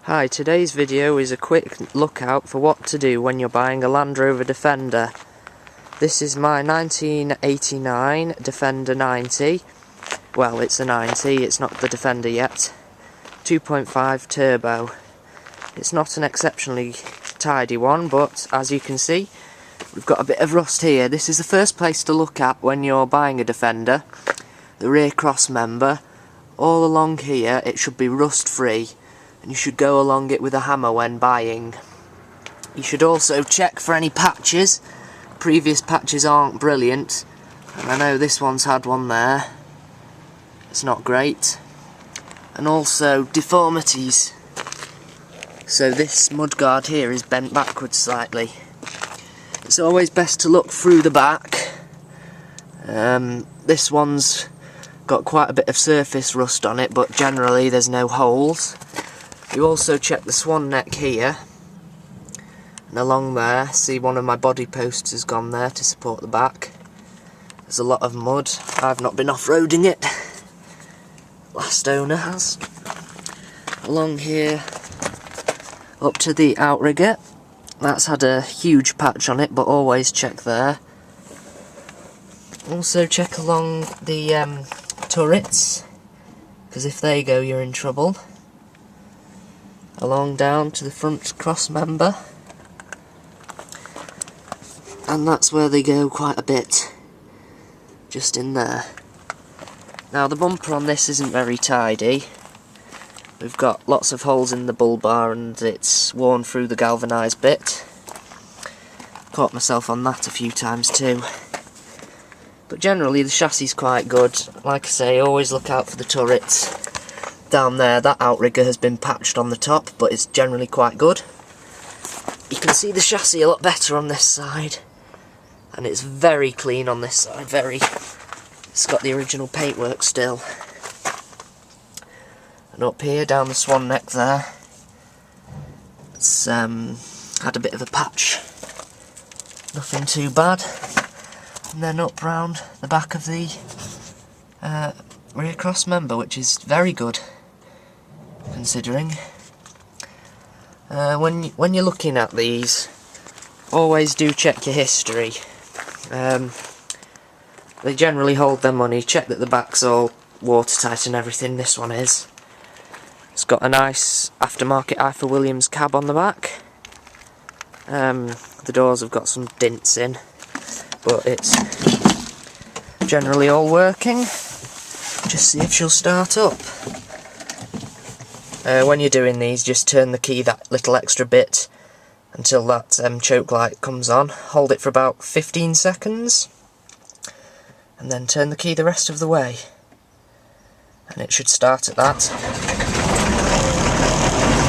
Hi, today's video is a quick look out for what to do when you're buying a Land Rover Defender. This is my 1989 Defender 90. Well, it's a 90, it's not the Defender yet. 2.5 turbo. It's not an exceptionally tidy one, but as you can see, we've got a bit of rust here. This is the first place to look at when you're buying a Defender. The rear cross member. All along here, it should be rust free. And you should go along it with a hammer when buying. You should also check for any patches. Previous patches aren't brilliant, and I know this one's had one there. It's not great. And also deformities. So this mudguard here is bent backwards slightly. It's always best to look through the back. This one's got quite a bit of surface rust on it, but generally there's no holes. You also check the swan neck here, and along there, see one of my body posts has gone there to support the back. There's a lot of mud. I've not been off-roading it. Last owner has. Along here, up to the outrigger. That's had a huge patch on it, but always check there. Also check along the turrets, because if they go, you're in trouble. Along down to the front cross member, and that's where they go quite a bit, just in there. Now the bumper on this isn't very tidy. We've got lots of holes in the bull bar and it's worn through the galvanised bit. Caught myself on that a few times too. But generally the chassis is quite good. Like I say, always look out for the turrets. Down there, that outrigger has been patched on the top, but it's generally quite good. You can see the chassis a lot better on this side, and it's very clean on this side, it's got the original paintwork still. And up here, down the swan neck there, it's had a bit of a patch, nothing too bad. And then up round the back of the rear cross member, which is very good, considering. When you're looking at these, always do check your history. They generally hold their money. Check that the back's all watertight and everything. This one is. It's got a nice aftermarket Eiffel Williams cab on the back. The doors have got some dints in, but it's generally all working. Just see if she'll start up. When you're doing these, just turn the key that little extra bit until that choke light comes on. Hold it for about 15 seconds, and then turn the key the rest of the way. And it should start at that.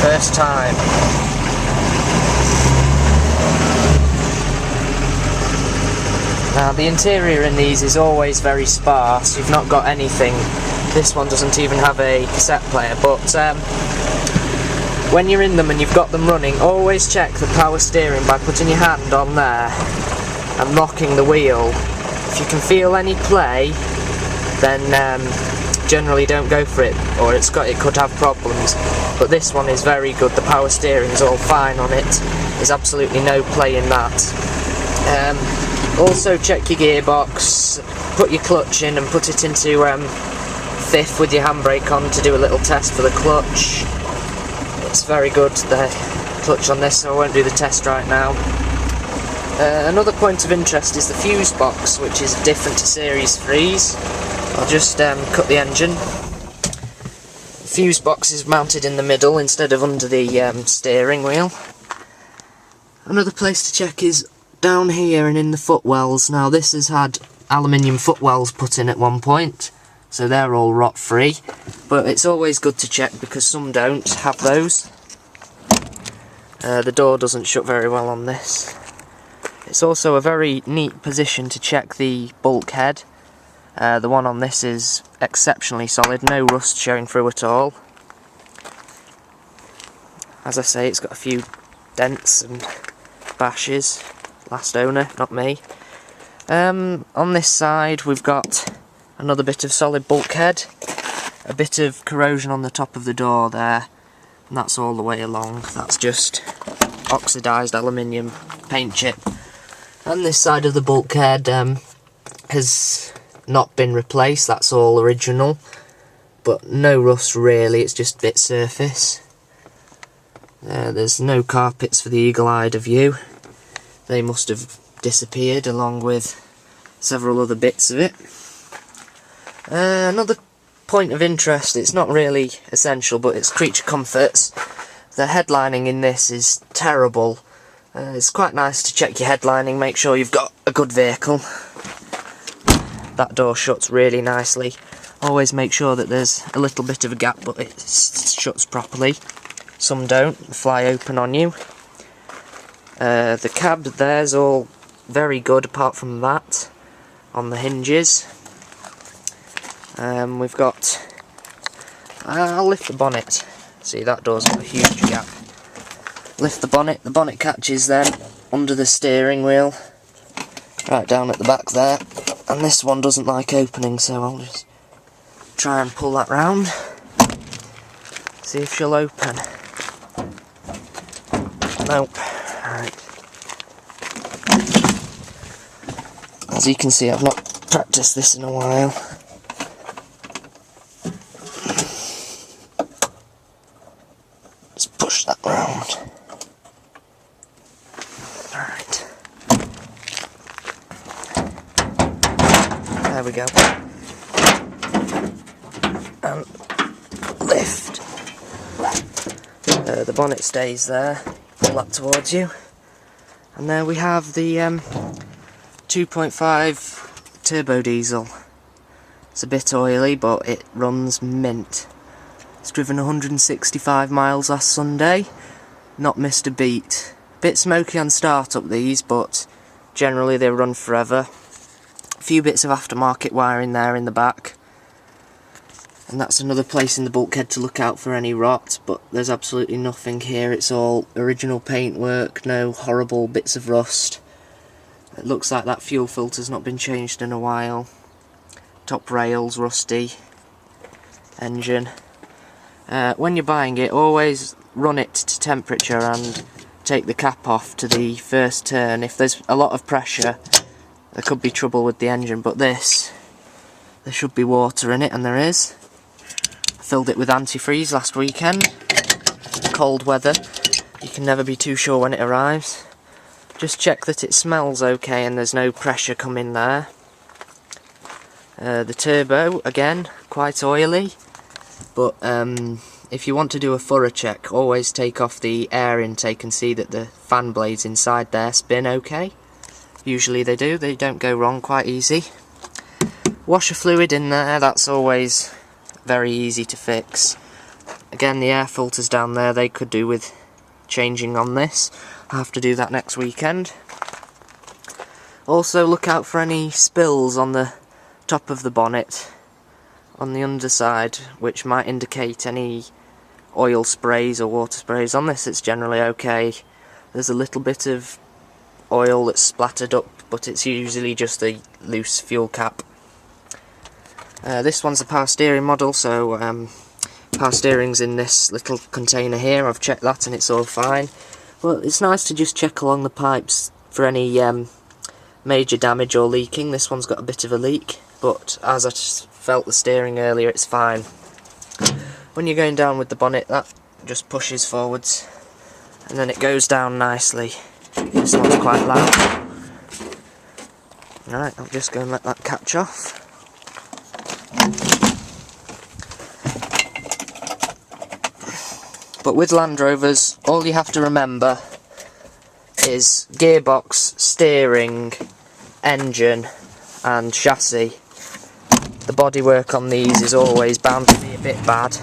First time. Now the interior in these is always very sparse. You've not got anything. This one doesn't even have a cassette player, but when you're in them and you've got them running, always check the power steering by putting your hand on there and rocking the wheel. If you can feel any play, then generally don't go for it, or it could have problems. But this one is very good. The power steering is all fine on it. There's absolutely no play in that. Also check your gearbox, put your clutch in and put it into fifth with your handbrake on to do a little test for the clutch. It's very good, the clutch on this, so I won't do the test right now. Another point of interest is the fuse box, which is different to Series 3's. I'll just cut the engine. The fuse box is mounted in the middle instead of under the steering wheel. Another place to check is down here and in the footwells. Now this has had aluminium footwells put in at one point, so they're all rot free, but it's always good to check because some don't have those. The door doesn't shut very well on this. It's also a very neat position to check the bulkhead. The one on this is exceptionally solid, no rust showing through at all. As I say, it's got a few dents and bashes. Last owner, not me. On this side we've got another bit of solid bulkhead, a bit of corrosion on the top of the door there, and that's all the way along. That's just oxidised aluminium paint chip. And this side of the bulkhead has not been replaced, that's all original, but no rust really, it's just a bit surface. There's no carpets for the eagle-eyed of you. They must have disappeared along with several other bits of it. Another point of interest, it's not really essential, but it's creature comforts. The headlining in this is terrible. It's quite nice to check your headlining, make sure you've got a good vehicle. That door shuts really nicely. Always make sure that there's a little bit of a gap, but it shuts properly. Some don't, fly open on you. The cab there's all very good apart from that, on the hinges. We've got, I'll lift the bonnet, see that door's got a huge gap. Lift the bonnet catches then under the steering wheel, right down at the back there, and this one doesn't like opening, so I'll just try and pull that round, see if she'll open. Nope. Right. As you can see, I've not practiced this in a while. Just push that round. Right. There we go. And lift. The bonnet stays there. Pull that towards you. And there we have the 2.5 turbo diesel. It's a bit oily, but it runs mint. It's driven 165 miles last Sunday, not missed a beat. Bit smoky on start-up these, but generally they run forever. A few bits of aftermarket wiring there in the back. And that's another place in the bulkhead to look out for any rot, but there's absolutely nothing here. It's all original paintwork, no horrible bits of rust. It looks like that fuel filter's not been changed in a while. Top rails rusty. Engine. When you're buying it, always run it to temperature and take the cap off to the first turn. If there's a lot of pressure, there could be trouble with the engine, but this, there should be water in it, and there is. I filled it with antifreeze last weekend. Cold weather, you can never be too sure when it arrives. Just check that it smells okay and there's no pressure coming there. The turbo, again, quite oily, but if you want to do a thorough check, always take off the air intake and see that the fan blades inside there spin okay. Usually they do, they don't go wrong quite easy. Washer fluid in there, that's always very easy to fix. Again, the air filters down there, they could do with changing on this. I'll have to do that next weekend. Also look out for any spills on the top of the bonnet, on the underside, which might indicate any oil sprays or water sprays. On this it's generally okay. There's a little bit of oil that's splattered up, but it's usually just a loose fuel cap. This one's a power steering model, so power steering's in this little container here. I've checked that and it's all fine. Well, it's nice to just check along the pipes for any major damage or leaking. This one's got a bit of a leak, but as I just felt the steering earlier, it's fine. When you're going down with the bonnet, that just pushes forwards and then it goes down nicely. This one's quite loud. Alright, I'll just go and let that catch off. But with Land Rovers, all you have to remember is gearbox, steering, engine and chassis. The bodywork on these is always bound to be a bit bad.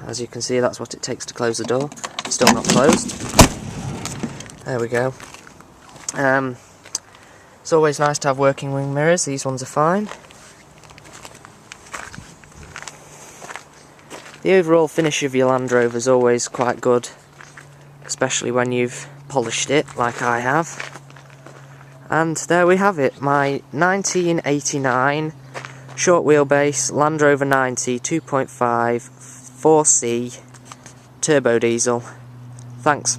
As you can see, that's what it takes to close the door. Still not closed. There we go. It's always nice to have working wing mirrors. These ones are fine. The overall finish of your Land Rover is always quite good, especially when you've polished it like I have. And there we have it, my 1989 short wheelbase Land Rover 90 2.5 4C turbo diesel. Thanks.